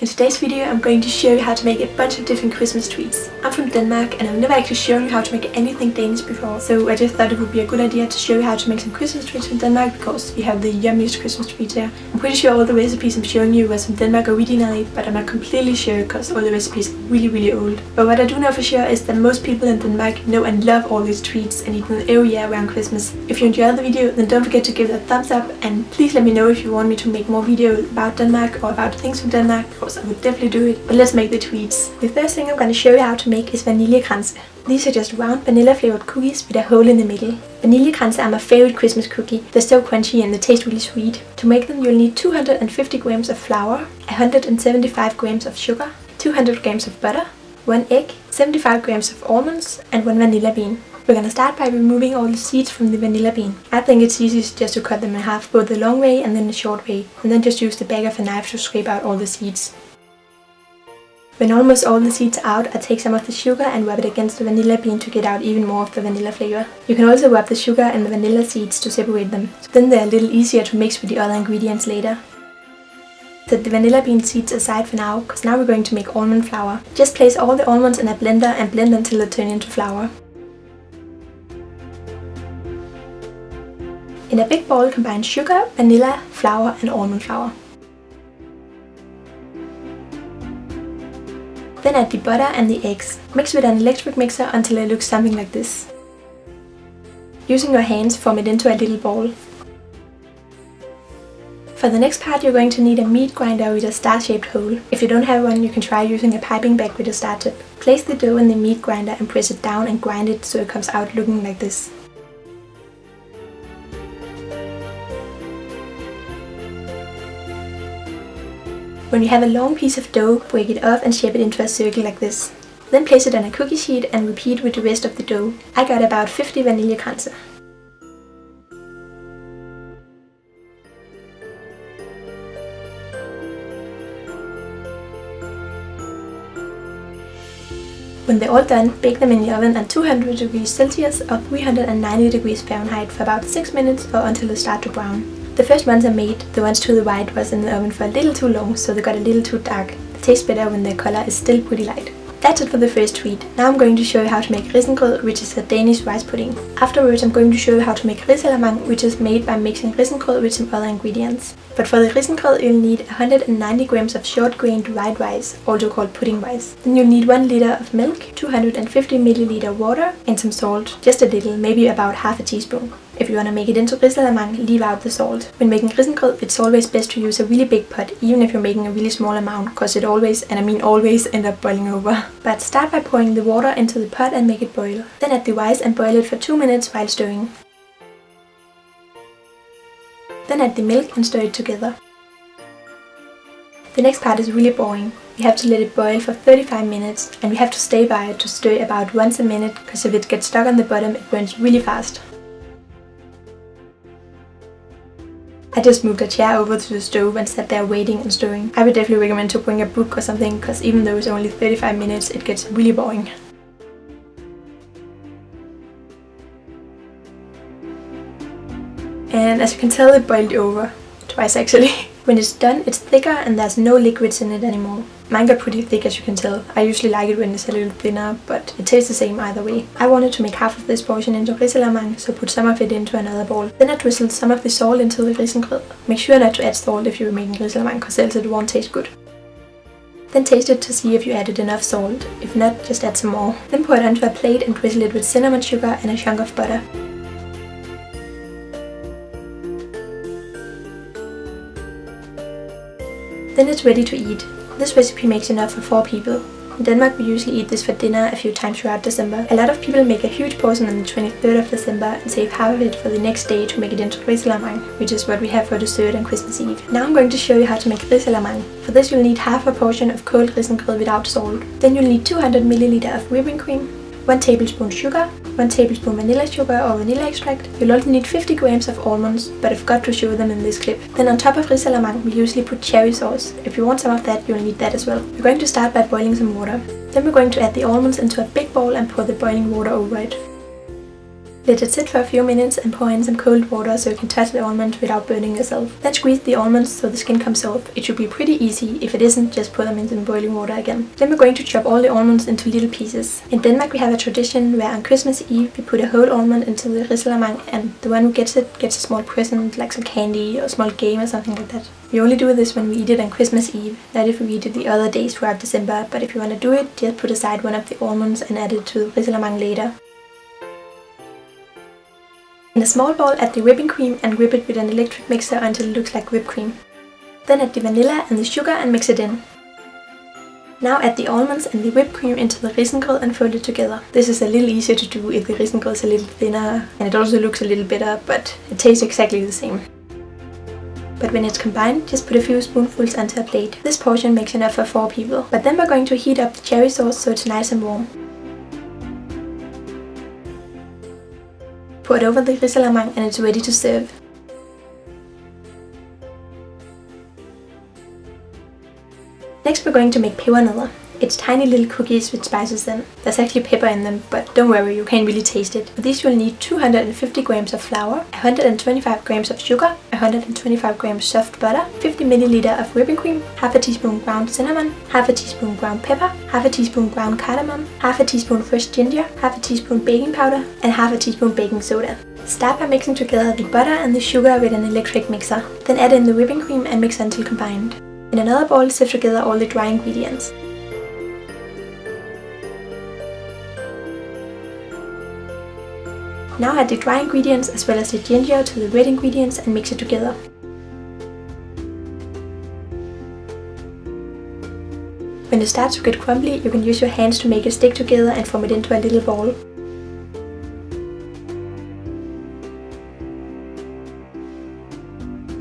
In today's video I'm going to show you how to make a bunch of different Christmas treats. I'm from Denmark and I've never actually shown you how to make anything Danish before, so I just thought it would be a good idea to show you how to make some Christmas treats from Denmark because we have the yummiest Christmas treats here. I'm pretty sure all the recipes I'm showing you was from Denmark originally, but I'm not completely sure because all the recipes are really old. But what I do know for sure is that most people in Denmark know and love all these treats and eat them every year around Christmas. If you enjoyed the video, then don't forget to give it a thumbs up, and please let me know if you want me to make more videos about Denmark or about things from Denmark, because I would definitely do it. But let's make the treats. The first thing I'm going to show you how to make is Vaniljekranse. These are just round vanilla flavored cookies with a hole in the middle. Vaniljekranse are my favorite Christmas cookie. They're so crunchy and they taste really sweet. To make them you'll need 250 grams of flour, 175 grams of sugar, 200 grams of butter, 1 egg, 75 grams of almonds and 1 vanilla bean. We're gonna start by removing all the seeds from the vanilla bean. I think it's easiest just to cut them in half, both the long way and then the short way, and then just use the back of a knife to scrape out all the seeds. When almost all the seeds are out, I take some of the sugar and rub it against the vanilla bean to get out even more of the vanilla flavor. You can also rub the sugar and the vanilla seeds to separate them, so then they're a little easier to mix with the other ingredients later. Set the vanilla bean seeds aside for now, because now we're going to make almond flour. Just place all the almonds in a blender and blend until they turn into flour. In a big bowl, combine sugar, vanilla, flour and almond flour. Then add the butter and the eggs. Mix with an electric mixer until it looks something like this. Using your hands, form it into a little ball. For the next part you're going to need a meat grinder with a star-shaped hole. If you don't have one, you can try using a piping bag with a star tip. Place the dough in the meat grinder and press it down and grind it so it comes out looking like this. When you have a long piece of dough, break it off and shape it into a circle like this. Then place it on a cookie sheet and repeat with the rest of the dough. I got about 50 Vaniljekranse. When they're all done, bake them in the oven at 200 degrees Celsius or 390 degrees Fahrenheit for about 6 minutes or until they start to brown. The first ones I made, the ones to the right, was in the oven for a little too long, so they got a little too dark. They taste better when their color is still pretty light. That's it for the first treat. Now I'm going to show you how to make Risengrod, which is a Danish rice pudding. Afterwards I'm going to show you how to make Risalamande, which is made by mixing Risengrod with some other ingredients. But for the Risengrod you'll need 190 grams of short-grained white rice, also called pudding rice. Then you'll need 1 liter of milk, 250 milliliter water and some salt, just a little, maybe about half a teaspoon. If you want to make it into Risalamande, leave out the salt. When making Risengrod, it's always best to use a really big pot, even if you're making a really small amount, because it always, and I mean always, end up boiling over. But start by pouring the water into the pot and make it boil. Then add the rice and boil it for 2 minutes while stirring. Then add the milk and stir it together. The next part is really boring. We have to let it boil for 35 minutes and we have to stay by it to stir about once a minute, because if it gets stuck on the bottom it burns really fast. I just moved a chair over to the stove and sat there waiting and stirring. I would definitely recommend to bring a book or something, because even though it's only 35 minutes, it gets really boring. And as you can tell, it boiled over. Twice actually. When it's done, it's thicker and there's no liquids in it anymore. Mine got pretty thick, as you can tell. I usually like it when it's a little thinner, but it tastes the same either way. I wanted to make half of this portion into Risalamande, so put some of it into another bowl. Then I drizzled some of the salt into the Risengrod. Make sure not to add salt if you're making Risalamande, because else it won't taste good. Then taste it to see if you added enough salt. If not, just add some more. Then pour it onto a plate and drizzle it with cinnamon sugar and a chunk of butter. Then it's ready to eat. This recipe makes enough for 4 people. In Denmark we usually eat this for dinner a few times throughout December. A lot of people make a huge portion on the 23rd of December and save half of it for the next day to make it into Risalamande, which is what we have for dessert on Christmas Eve. Now I'm going to show you how to make Risalamande. For this you'll need half a portion of cold Risengrod without salt. Then you'll need 200 milliliter of whipping cream, 1 tablespoon sugar, 1 tablespoon vanilla sugar or vanilla extract. You'll also need 50 grams of almonds, but I forgot to show them in this clip. Then on top of Risalamande we usually put cherry sauce. If you want some of that, you'll need that as well. We're going to start by boiling some water. Then we're going to add the almonds into a big bowl and pour the boiling water over it. Let it sit for a few minutes and pour in some cold water so you can touch the almonds without burning yourself. Then squeeze the almonds so the skin comes off. It should be pretty easy. If it isn't, just put them in some boiling water again. Then we're going to chop all the almonds into little pieces. In Denmark we have a tradition where on Christmas Eve we put a whole almond into the Risalamande, and the one who gets it gets a small present like some candy or a small game or something like that. We only do this when we eat it on Christmas Eve, not if we eat it the other days throughout December, but if you want to do it, just put aside one of the almonds and add it to the Risalamande later. In a small bowl, add the whipping cream and whip it with an electric mixer until it looks like whipped cream. Then add the vanilla and the sugar and mix it in. Now add the almonds and the whipped cream into the Risengrod and fold it together. This is a little easier to do if the Risengrod is a little thinner, and it also looks a little better, but it tastes exactly the same. But when it's combined, just put a few spoonfuls onto a plate. This portion makes enough for 4 people. But then we're going to heat up the cherry sauce so it's nice and warm. Pour it over the Risalamande and it's ready to serve. Next we're going to make pebernødder. It's tiny little cookies with spices in. There's actually pepper in them, but don't worry, you can't really taste it. For these you'll need 250 grams of flour, 125 grams of sugar, 125 grams soft butter, 50 ml of whipping cream, half a teaspoon ground cinnamon, half a teaspoon ground pepper, half a teaspoon ground cardamom, half a teaspoon fresh ginger, half a teaspoon baking powder, and half a teaspoon baking soda. Start by mixing together the butter and the sugar with an electric mixer. Then add in the whipping cream and mix until combined. In another bowl, sift together all the dry ingredients. Now add the dry ingredients as well as the ginger to the wet ingredients and mix it together. When it starts to get crumbly, you can use your hands to make it stick together and form it into a little ball.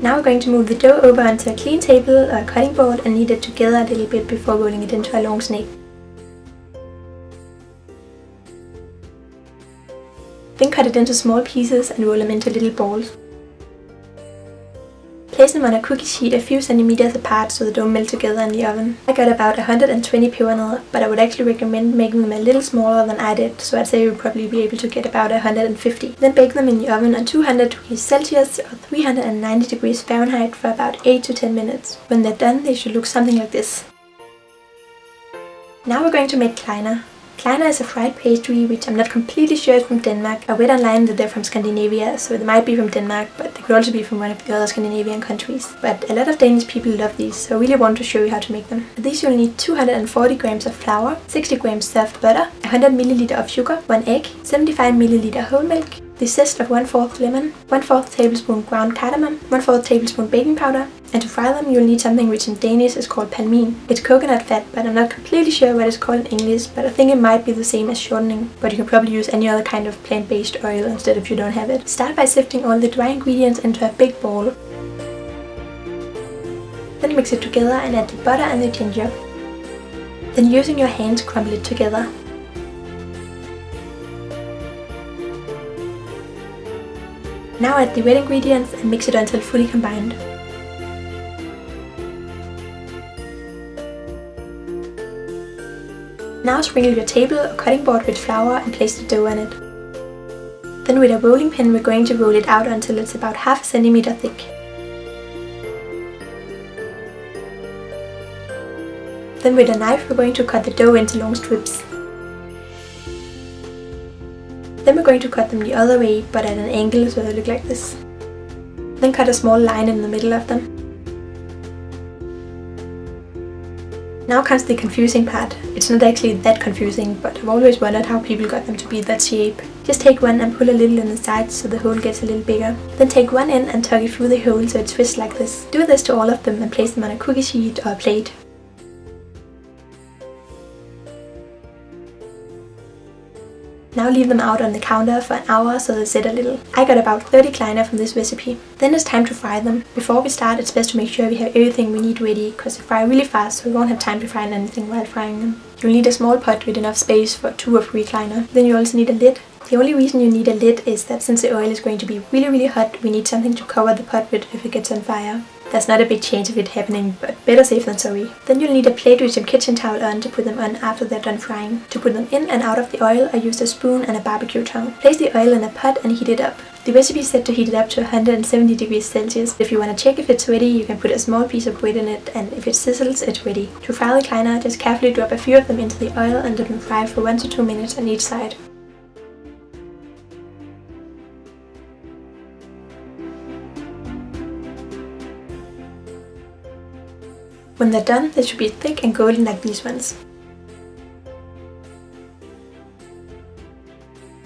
Now we're going to move the dough over onto a clean table or a cutting board and knead it together a little bit before rolling it into a long snake. Then cut it into small pieces and roll them into little balls. Place them on a cookie sheet a few centimeters apart so they don't melt together in the oven. I got about 120 pebernødder, but I would actually recommend making them a little smaller than I did, so I'd say you'll probably be able to get about 150. Then bake them in the oven on 200 degrees Celsius or 390 degrees Fahrenheit for about 8 to 10 minutes. When they're done, they should look something like this. Now we're going to make Kleiner. Kleiner is a fried pastry which I'm not completely sure is from Denmark. I read online that they're from Scandinavia, so they might be from Denmark, but they could also be from one of the other Scandinavian countries. But a lot of Danish people love these, so I really want to show you how to make them. For these you'll need 240 grams of flour, 60 grams soft butter, 100 ml of sugar, 1 egg, 75 ml whole milk, the zest of 1/4 lemon, 1/4 tablespoon ground cardamom, 1/4 tablespoon baking powder, and to fry them you'll need something which in Danish is called palmin. It's coconut fat, but I'm not completely sure what it's called in English, but I think it might be the same as shortening, but you can probably use any other kind of plant-based oil instead if you don't have it. Start by sifting all the dry ingredients into a big bowl. Then mix it together and add the butter and the ginger. Then using your hands crumble it together. Now add the wet ingredients and mix it until fully combined. Now sprinkle your table or cutting board with flour and place the dough on it. Then with a rolling pin we're going to roll it out until it's about half a centimeter thick. Then with a knife we're going to cut the dough into long strips. Then we're going to cut them the other way, but at an angle so they look like this. Then cut a small line in the middle of them. Now comes the confusing part. It's not actually that confusing, but I've always wondered how people got them to be that shape. Just take one and pull a little in the sides so the hole gets a little bigger. Then take one end and tug it through the hole so it twists like this. Do this to all of them and place them on a cookie sheet or a plate. Now leave them out on the counter for an hour so they set a little. I got about 30 Kleiner from this recipe. Then it's time to fry them. Before we start, it's best to make sure we have everything we need ready, because they fry really fast so we won't have time to fry anything while frying them. You'll need a small pot with enough space for 2 or 3 Kleiner. Then you also need a lid. The only reason you need a lid is that since the oil is going to be really hot, we need something to cover the pot with if it gets on fire. There's not a big chance of it happening, but better safe than sorry. Then you'll need a plate with some kitchen towel on to put them on after they're done frying. To put them in and out of the oil, I used a spoon and a barbecue tongue. Place the oil in a pot and heat it up. The recipe is set to heat it up to 170 degrees Celsius. If you want to check if it's ready, you can put a small piece of bread in it, and if it sizzles, it's ready. To fry the Kleiner, just carefully drop a few of them into the oil and let them fry for 1 to 2 minutes on each side. When they're done, they should be thick and golden like these ones.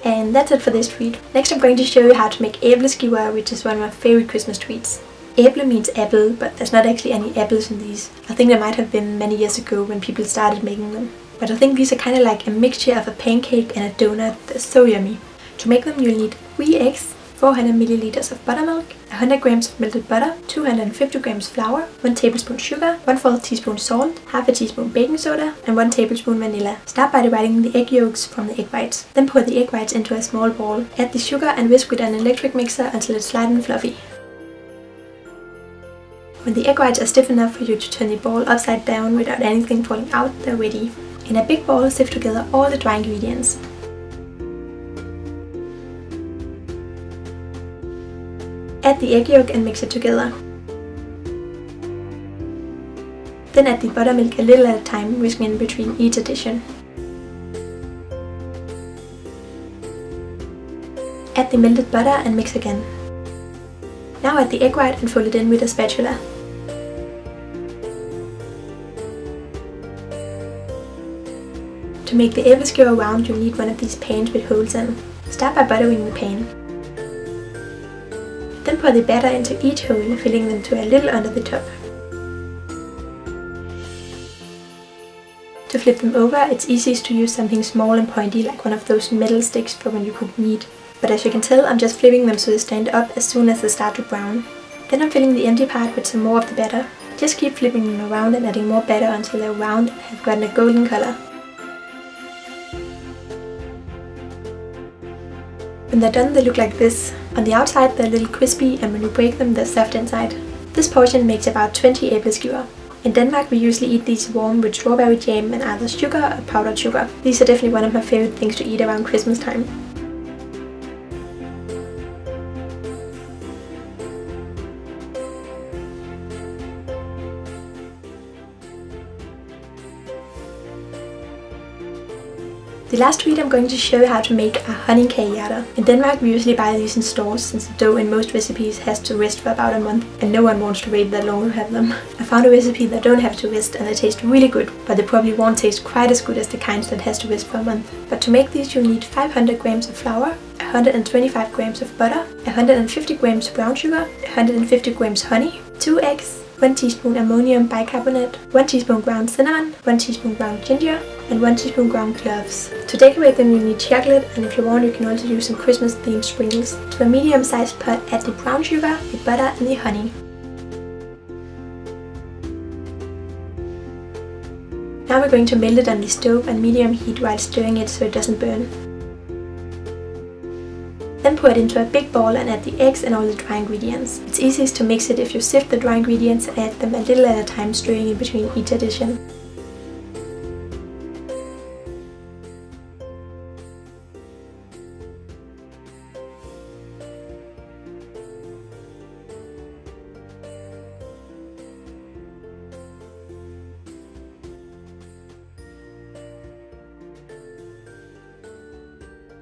And that's it for this treat. Next I'm going to show you how to make Æbleskiver, which is one of my favorite Christmas treats. Æble means apple, but there's not actually any apples in these. I think there might have been many years ago when people started making them. But I think these are kind of like a mixture of a pancake and a donut. They're so yummy. To make them you'll need 3 eggs, 400 milliliters of buttermilk, 100 grams of melted butter, 250 grams flour, 1 tablespoon sugar, 1/4 teaspoon salt, half a teaspoon baking soda, and 1 tablespoon vanilla. Start by dividing the egg yolks from the egg whites. Then pour the egg whites into a small ball. Add the sugar and whisk with an electric mixer until it's light and fluffy. When the egg whites are stiff enough for you to turn the ball upside down without anything falling out, they're ready. In a big bowl, sift together all the dry ingredients. Add the egg yolk and mix it together. Then add the buttermilk a little at a time, whisking in between each addition. Add the melted butter and mix again. Now add the egg white and fold it in with a spatula. To make the Æbleskiver round, you'll need one of these pans with holes in. Start by buttering the pan. Then pour the batter into each hole, filling them to a little under the top. To flip them over, it's easiest to use something small and pointy like one of those metal sticks for when you cook meat. But as you can tell, I'm just flipping them so they stand up as soon as they start to brown. Then I'm filling the empty part with some more of the batter. Just keep flipping them around and adding more batter until they're round and have gotten a golden color. When they're done, they look like this. On the outside they're a little crispy, and when you break them they're soft inside. This portion makes about 20 Æbleskiver. In Denmark we usually eat these warm with strawberry jam and either sugar or powdered sugar. These are definitely one of my favorite things to eat around Christmas time. The last treat I'm going to show you how to make are Honningkagehjerter. In Denmark we usually buy these in stores, since the dough in most recipes has to rest for about a month and no one wants to wait that long to have them. I found a recipe that don't have to rest and they taste really good, but they probably won't taste quite as good as the kinds that has to rest for a month. But to make these you'll need 500 grams of flour, 125 grams of butter, 150 grams brown sugar, 150 grams honey, 2 eggs, 1 teaspoon ammonium bicarbonate, 1 teaspoon ground cinnamon, 1 teaspoon ground ginger, and 1 teaspoon ground cloves. To decorate them you need chocolate, and if you want you can also use some Christmas themed sprinkles. To a medium sized pot add the brown sugar, the butter and the honey. Now we're going to melt it on the stove on medium heat while stirring it so it doesn't burn. Then pour it into a big bowl and add the eggs and all the dry ingredients. It's easiest to mix it if you sift the dry ingredients and add them a little at a time, stirring in between each addition.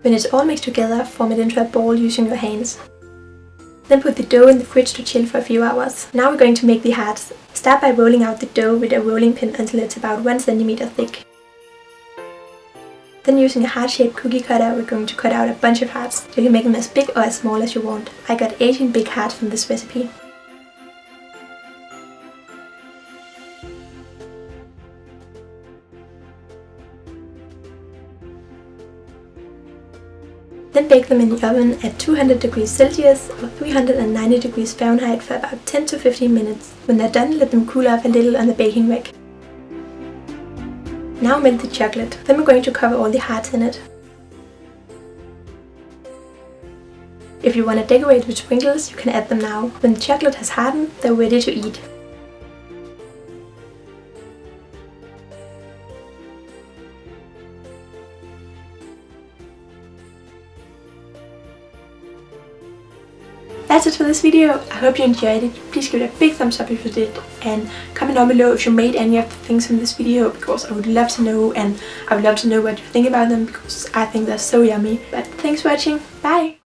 When it's all mixed together, form it into a ball using your hands. Then put the dough in the fridge to chill for a few hours. Now we're going to make the hearts. Start by rolling out the dough with a rolling pin until it's about 1 centimeter thick. Then using a heart-shaped cookie cutter, we're going to cut out a bunch of hearts. You can make them as big or as small as you want. I got 18 big hearts from this recipe. Then bake them in the oven at 200 degrees Celsius or 390 degrees Fahrenheit for about 10 to 15 minutes. When they're done, let them cool off a little on the baking rack. Now melt the chocolate. Then we're going to cover all the hearts in it. If you want to decorate with sprinkles, you can add them now. When the chocolate has hardened, they're ready to eat. That's it for this video. I hope you enjoyed it. Please give it a big thumbs up if you did, and comment down below if you made any of the things from this video, because I would love to know, and I would love to know what you think about them, because I think they're so yummy. But thanks for watching. Bye!